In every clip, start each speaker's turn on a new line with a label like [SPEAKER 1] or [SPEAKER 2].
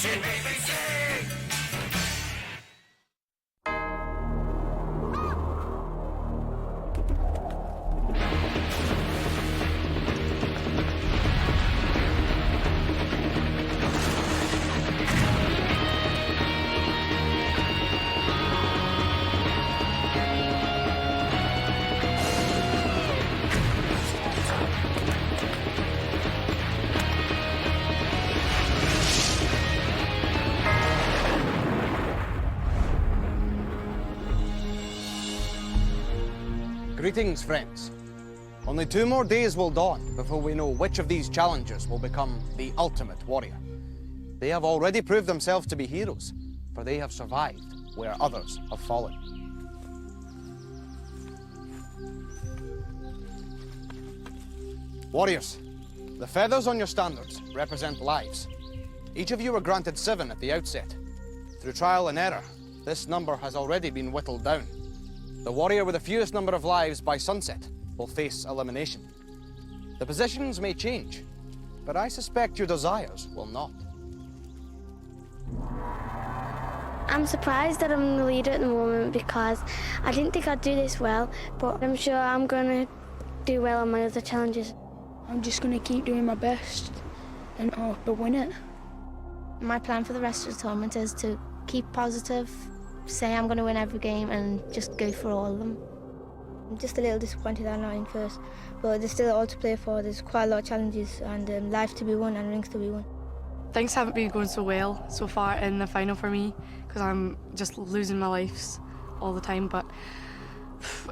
[SPEAKER 1] CBBC!
[SPEAKER 2] Greetings, friends. Only 2 more days will dawn before we know which of these challengers will become the ultimate warrior. They have already proved themselves to be heroes, for they have survived where others have fallen. Warriors, the feathers on your standards represent lives. Each of you were granted 7 at the outset. Through trial and error, this number has already been whittled down. The warrior with the fewest number of lives by sunset will face elimination. The positions may change, but I suspect your desires will not.
[SPEAKER 3] I'm surprised that I'm the leader at the moment because I didn't think I'd do this well, but I'm sure I'm going to do well on my other challenges.
[SPEAKER 4] I'm just going to keep doing my best and hope to win it.
[SPEAKER 5] My plan for the rest of the tournament is to keep positive, say I'm going to win every game and just go for all of them.
[SPEAKER 6] I'm just a little disappointed I'm not in first, but there's still all to play for. There's quite a lot of challenges and life to be won and rings to be won.
[SPEAKER 7] Things haven't been going so well so far in the final for me because I'm just losing my lives all the time, but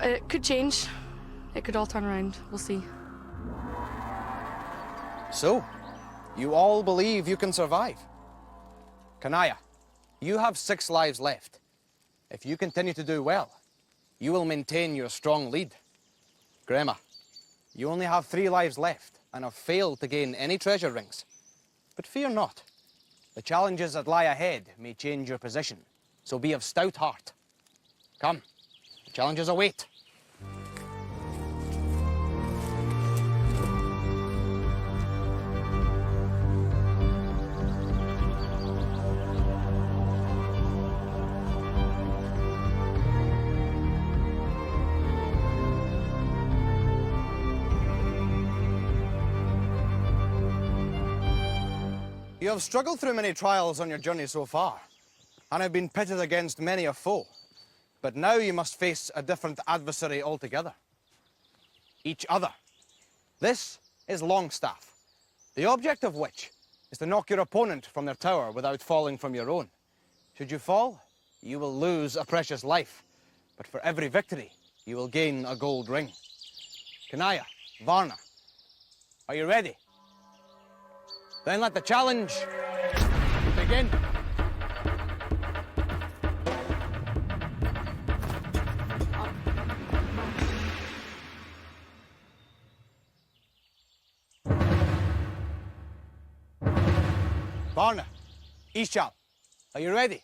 [SPEAKER 7] it could change. It could all turn around. We'll see.
[SPEAKER 2] So, you all believe you can survive? Kanaya, you have 6 lives left. If you continue to do well, you will maintain your strong lead. Grema, you only have 3 lives left and have failed to gain any treasure rings. But fear not. The challenges that lie ahead may change your position, so be of stout heart. Come, the challenges await. You have struggled through many trials on your journey so far, and have been pitted against many a foe. But now you must face a different adversary altogether. Each other. This is Longstaff, the object of which is to knock your opponent from their tower without falling from your own. Should you fall, you will lose a precious life, but for every victory, you will gain a gold ring. Kanaya, Varna, are you ready? Then let the challenge begin. Varna, Ishal, are you ready?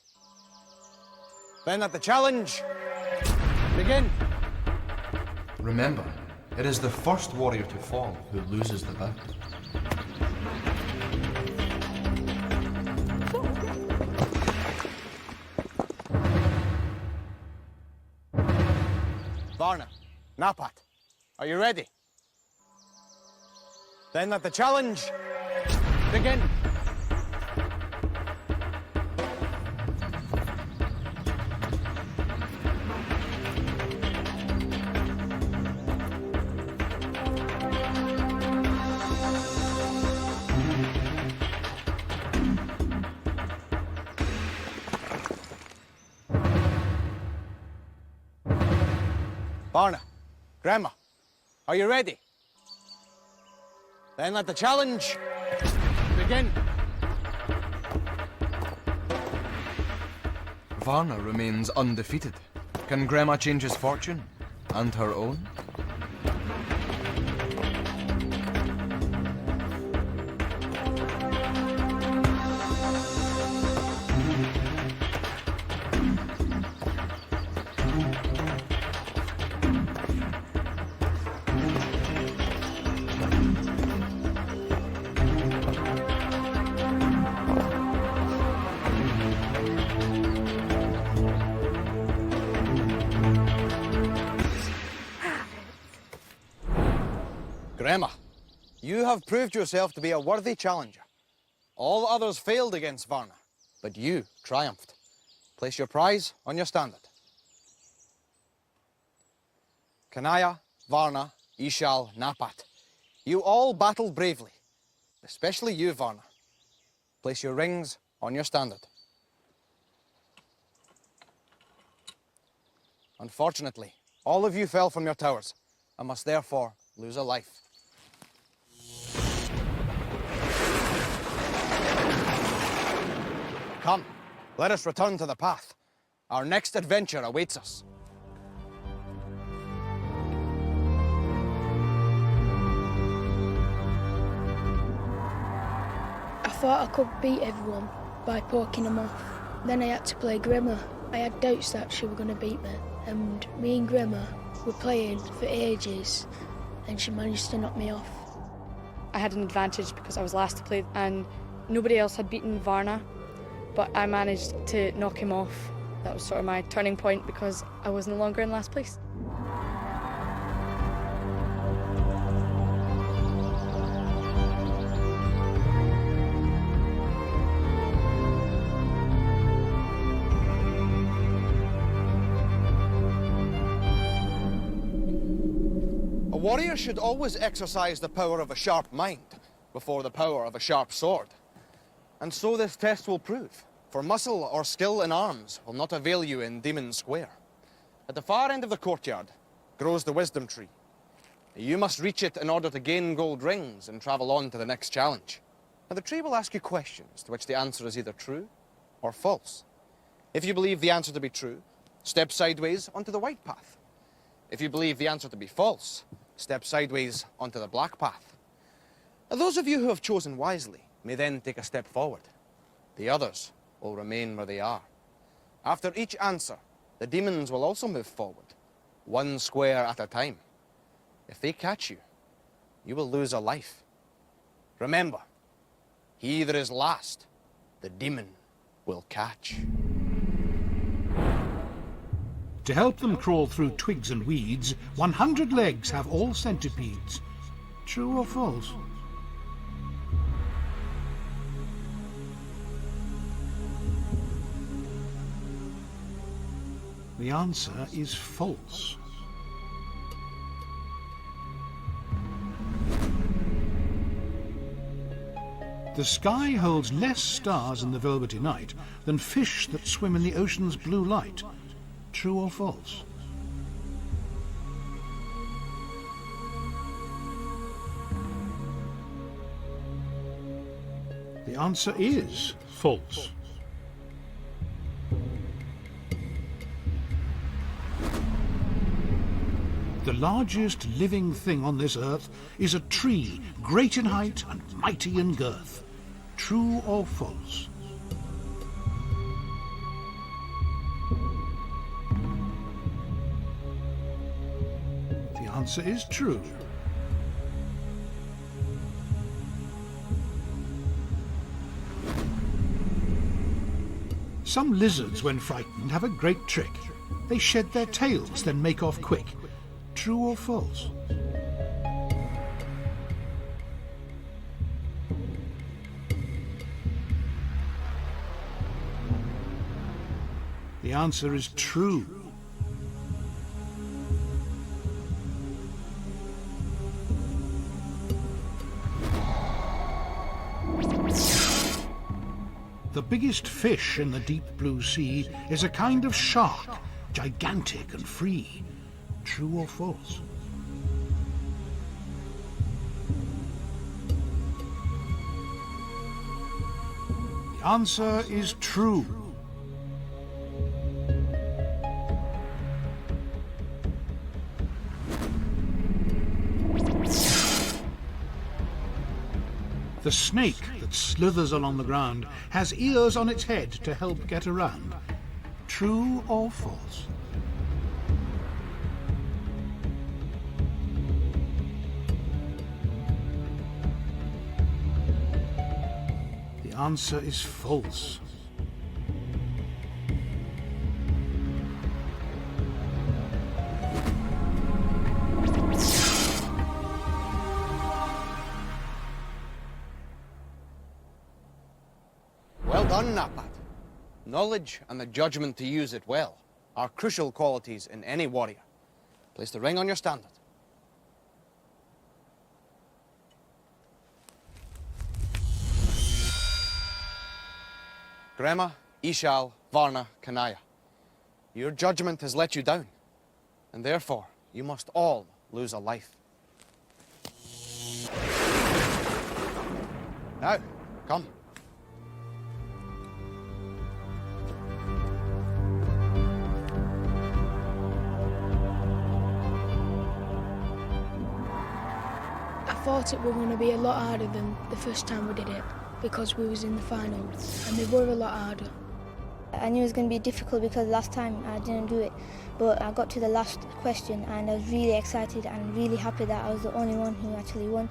[SPEAKER 2] Then let the challenge begin.
[SPEAKER 8] Remember, it is the first warrior to fall who loses the bout.
[SPEAKER 2] Varna, Napat, are you ready? Then let the challenge begin. Varna, Grandma, are you ready? Then let the challenge begin.
[SPEAKER 8] Varna remains undefeated. Can Grandma change his fortune? And her own?
[SPEAKER 2] Grema, you have proved yourself to be a worthy challenger. All others failed against Varna, but you triumphed. Place your prize on your standard. Kanaya, Varna, Ishal, Napat, you all battled bravely, especially you, Varna. Place your rings on your standard. Unfortunately, all of you fell from your towers and must therefore lose a life. Come, let us return to the path. Our next adventure awaits us.
[SPEAKER 4] I thought I could beat everyone by poking them off. Then I had to play Grimmer. I had doubts that she were going to beat me. And me and Grimmer were playing for ages and she managed to knock me off.
[SPEAKER 7] I had an advantage because I was last to play and nobody else had beaten Varna, but I managed to knock him off. That was sort of my turning point because I was no longer in last place.
[SPEAKER 2] A warrior should always exercise the power of a sharp mind before the power of a sharp sword. And so this test will prove, for muscle or skill in arms will not avail you in Demon Square. At the far end of the courtyard grows the wisdom tree. You must reach it in order to gain gold rings and travel on to the next challenge. Now the tree will ask you questions to which the answer is either true or false. If you believe the answer to be true, step sideways onto the white path. If you believe the answer to be false, step sideways onto the black path. Now, those of you who have chosen wisely may then take a step forward. The others will remain where they are. After each answer, the demons will also move forward, one square at a time. If they catch you, you will lose a life. Remember, he that is last, the demon will catch.
[SPEAKER 1] To help them crawl through twigs and weeds, 100 legs have all centipedes. True or false? The answer is false. The sky holds less stars in the velvety night than fish that swim in the ocean's blue light. True or false? The answer is false. The largest living thing on this earth is a tree, great in height and mighty in girth. True or false? The answer is true. Some lizards, when frightened, have a great trick. They shed their tails, then make off quick. True or false? The answer is true. The biggest fish in the deep blue sea is a kind of shark, gigantic and free. True or false? The answer is true. The snake that slithers along the ground has ears on its head to help get around. True or false? The answer is false.
[SPEAKER 2] done, Napat. Knowledge and the judgment to use it well are crucial qualities in any warrior. Place the ring on your standard. Grema, Ishal, Varna, Kanaya. Your judgment has let you down, and therefore you must all lose a life. Now, come.
[SPEAKER 4] I thought it were going to be a lot harder than the first time we did it because we was in the final, and they were a lot harder.
[SPEAKER 6] I knew it was going to be difficult because last time I didn't do it, but I got to the last question and I was really excited and really happy that I was the only one who actually won.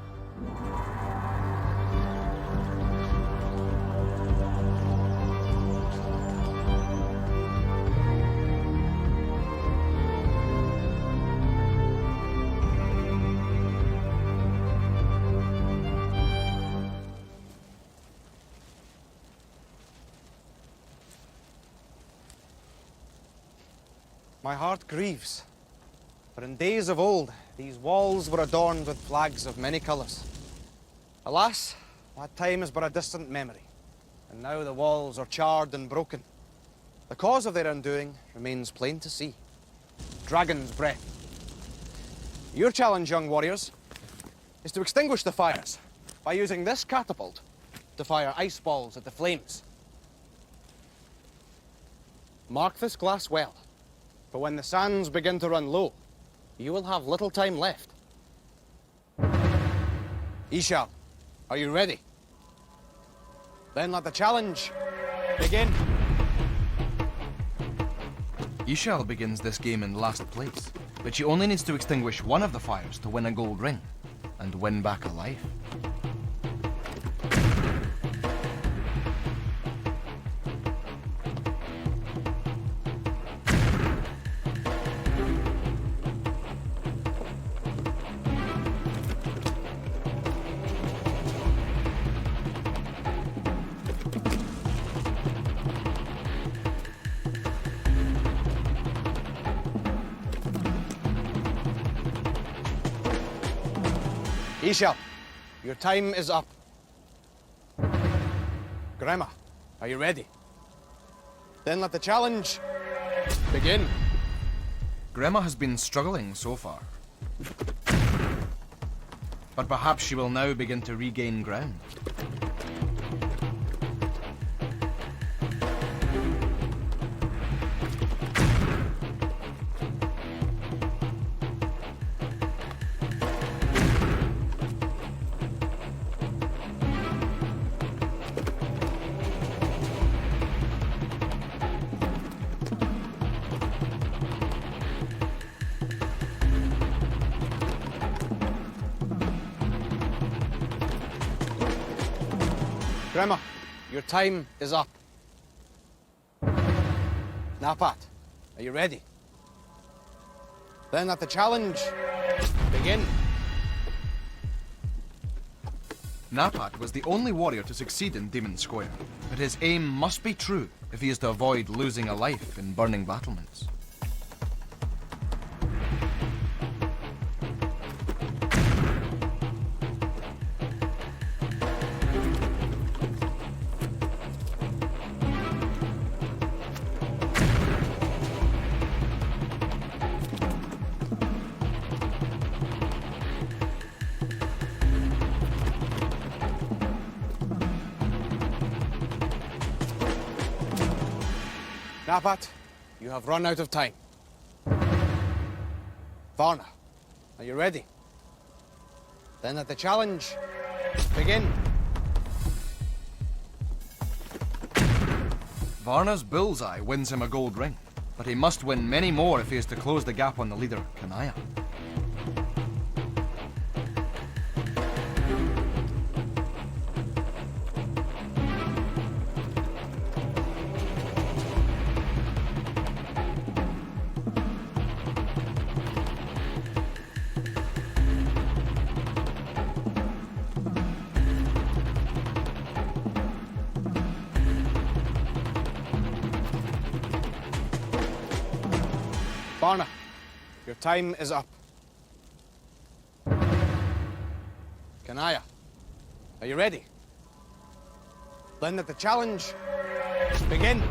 [SPEAKER 2] My heart grieves, for in days of old, these walls were adorned with flags of many colours. Alas, that time is but a distant memory, and now the walls are charred and broken. The cause of their undoing remains plain to see. Dragon's breath. Your challenge, young warriors, is to extinguish the fires by using this catapult to fire ice balls at the flames. Mark this glass well. But when the sands begin to run low, you will have little time left. Ishal, are you ready? Then let the challenge begin.
[SPEAKER 8] Ishal begins this game in last place, but she only needs to extinguish one of the fires to win a gold ring and win back a life.
[SPEAKER 2] Ishal, your time is up. Grema, are you ready? Then let the challenge begin.
[SPEAKER 8] Grema has been struggling so far, but perhaps she will now begin to regain ground.
[SPEAKER 2] Grema, your time is up. Napat, are you ready? Then let the challenge begin.
[SPEAKER 8] Napat was the only warrior to succeed in Demon Square, but his aim must be true if he is to avoid losing a life in burning battlements.
[SPEAKER 2] Napat, you have run out of time. Varna, are you ready? Then let the challenge begin.
[SPEAKER 8] Varna's bullseye wins him a gold ring, but he must win many more if he is to close the gap on the leader, Kanaya.
[SPEAKER 2] Barna, your time is up. Kanaya, are you ready? Then let the challenge begin.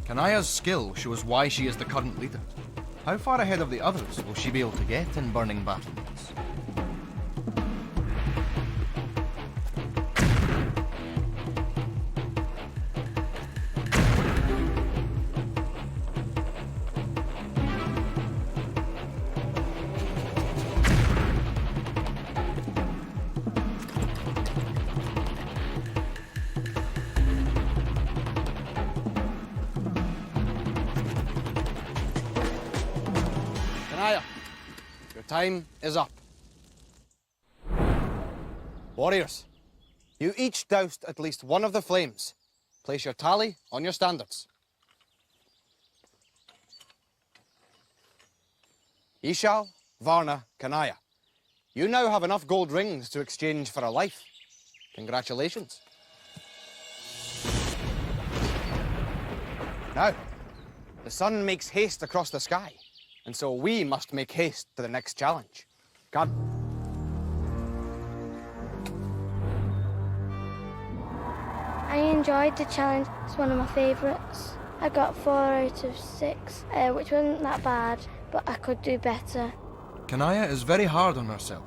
[SPEAKER 8] Kanaya's skill shows why she is the current leader. How far ahead of the others will she be able to get in burning battlements?
[SPEAKER 2] Kanaya, your time is up. Warriors, you each doused at least one of the flames. Place your tally on your standards. Ishal, Varna, Kanaya, you now have enough gold rings to exchange for a life. Congratulations. Now, the sun makes haste across the sky, and so we must make haste to the next challenge. Come.
[SPEAKER 3] I enjoyed the challenge. It's one of my favourites. I got 4 out of 6, which wasn't that bad, but I could do better.
[SPEAKER 8] Kanaya is very hard on herself.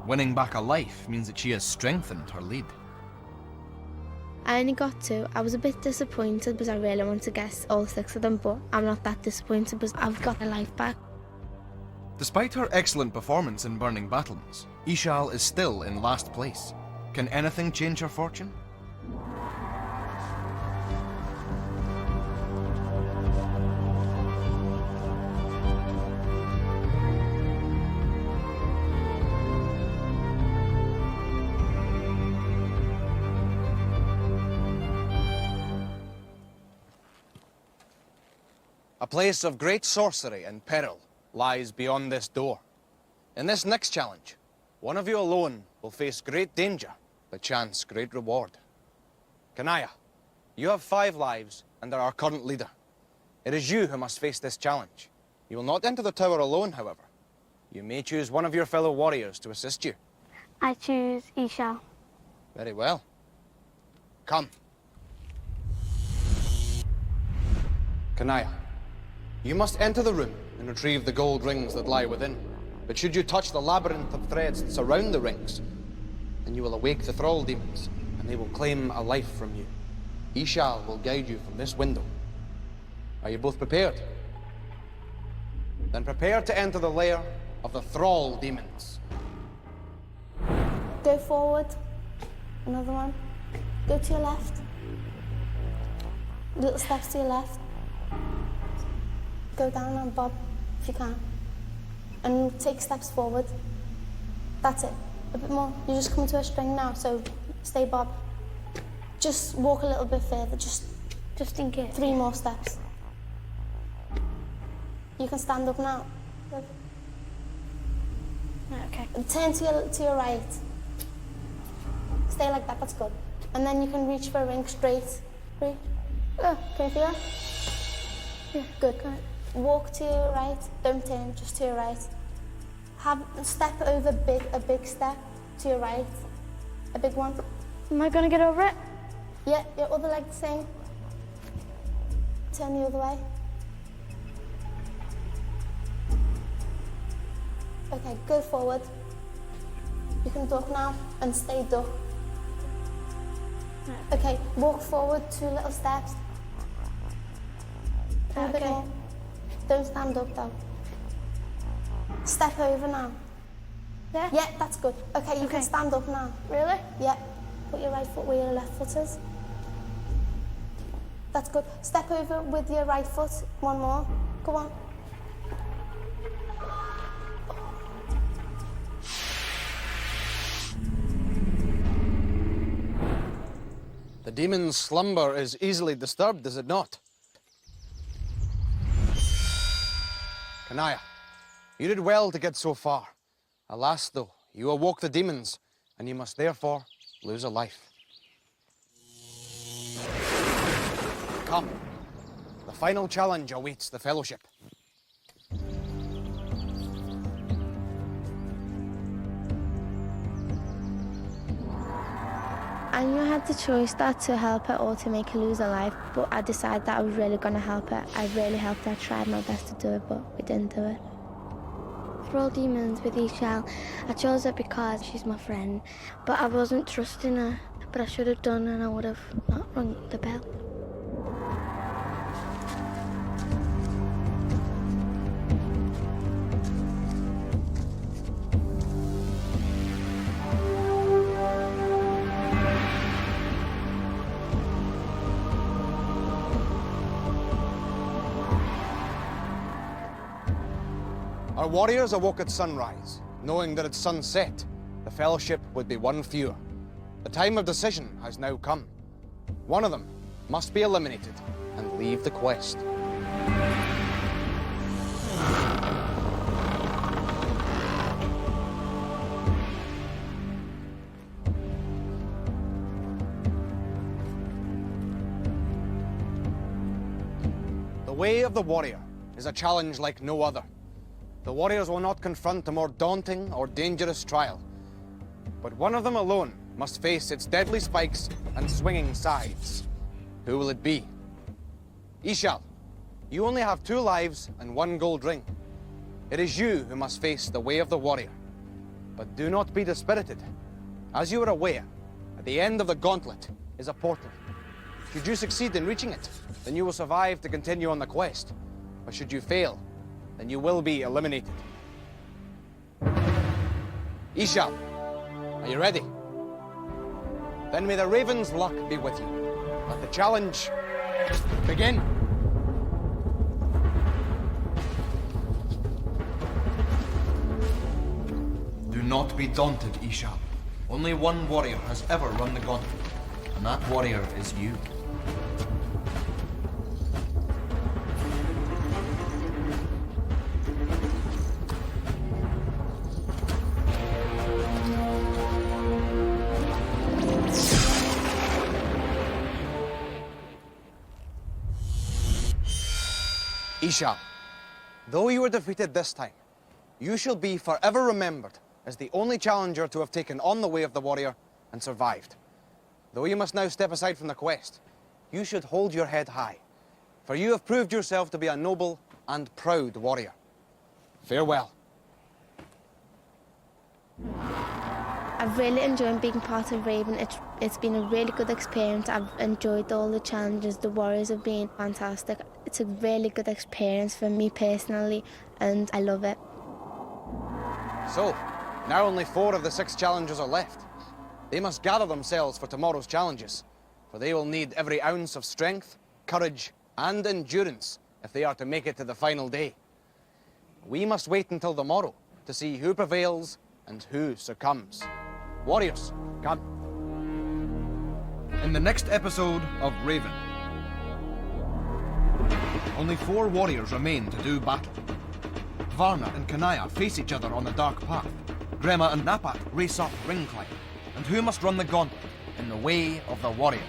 [SPEAKER 8] Winning back a life means that she has strengthened her lead.
[SPEAKER 5] I only got 2. I was a bit disappointed because I really wanted to guess all 6 of them, but I'm not that disappointed because I've got my life back.
[SPEAKER 8] Despite her excellent performance in burning battlements, Ishal is still in last place. Can anything change her fortune?
[SPEAKER 2] A place of great sorcery and peril lies beyond this door. In this next challenge, one of you alone will face great danger, but chance great reward. Kanaya, you have 5 lives and are our current leader. It is you who must face this challenge. You will not enter the tower alone, however. You may choose one of your fellow warriors to assist you.
[SPEAKER 3] I choose Ishal.
[SPEAKER 2] Very well. Come. Kanaya, you must enter the room and retrieve the gold rings that lie within. But should you touch the labyrinth of threads that surround the rings, then you will awake the thrall demons, and they will claim a life from you. Ishal will guide you from this window. Are you both prepared? Then prepare to enter the lair of the thrall demons.
[SPEAKER 6] Go forward. Another one. Go to your left. Little steps to your left. Go down and bob if you can. And take steps forward. That's it. A bit more. You're just coming to a string now, so stay bob. Just walk a little bit further, just in case. 3 more steps. You can stand up now.
[SPEAKER 3] Okay.
[SPEAKER 6] Turn to your right. Stay like that, that's good. And then you can reach for a ring straight. Reach. Can you feel that? Yeah, good. Walk to your right, don't turn, just to your right. Step over a big step to your right. A big one.
[SPEAKER 3] Am I going to get over it?
[SPEAKER 6] Yeah, your other leg the same. Turn the other way. Okay, go forward. You can duck now and stay duck. Okay, walk forward 2 little steps. A bit more. Don't stand up though. Step over now.
[SPEAKER 3] Yeah?
[SPEAKER 6] Yeah, that's good. Okay, you can stand up now.
[SPEAKER 3] Really?
[SPEAKER 6] Yeah. Put your right foot where your left foot is. That's good. Step over with your right foot. 1 more. Go on.
[SPEAKER 2] The demon's slumber is easily disturbed, is it not? Kanaya, you did well to get so far. Alas, though, you awoke the demons, and you must therefore lose a life. come. The final challenge awaits the Fellowship.
[SPEAKER 5] I knew I had the choice that to help her or to make her lose her life, but I decided that I was really going to help her. I really helped her. I tried my best to do it, but we didn't do it.
[SPEAKER 3] For all demons with Ishal, I chose her because she's my friend, but I wasn't trusting her. But I should have done, and I would have not rung the bell.
[SPEAKER 2] Our warriors awoke at sunrise, knowing that at sunset, the Fellowship would be one fewer. The time of decision has now come. One of them must be eliminated and leave the quest. The way of the warrior is a challenge like no other. The warriors will not confront a more daunting or dangerous trial, but one of them alone must face its deadly spikes and swinging sides. Who will it be? Ishal, you only have 2 lives and 1 gold ring. It is you who must face the way of the warrior. But do not be dispirited. As you are aware, at the end of the gauntlet is a portal. Should you succeed in reaching it, then you will survive to continue on the quest. But should you fail, then you will be eliminated. Ishal, are you ready? Then may the Raven's luck be with you. Let the challenge begin.
[SPEAKER 8] Do not be daunted, Ishal. Only one warrior has ever run the gauntlet, and that warrior is you.
[SPEAKER 2] Ishal, though you were defeated this time, you shall be forever remembered as the only challenger to have taken on the way of the warrior and survived. Though you must now step aside from the quest, you should hold your head high, for you have proved yourself to be a noble and proud warrior. Farewell.
[SPEAKER 5] I've really enjoyed being part of Raven. It's been a really good experience. I've enjoyed all the challenges. The warriors have been fantastic. It's a really good experience for me personally, and I love it.
[SPEAKER 2] So, now only 4 of the 6 challengers are left. They must gather themselves for tomorrow's challenges, for they will need every ounce of strength, courage, and endurance if they are to make it to the final day. We must wait until tomorrow to see who prevails and who succumbs. Warriors, come.
[SPEAKER 8] In the next episode of Raven, only 4 warriors remain to do battle. Varna and Kanaya face each other on the dark path. Grema and Napat race up ring climb. And who must run the gauntlet in the way of the warrior?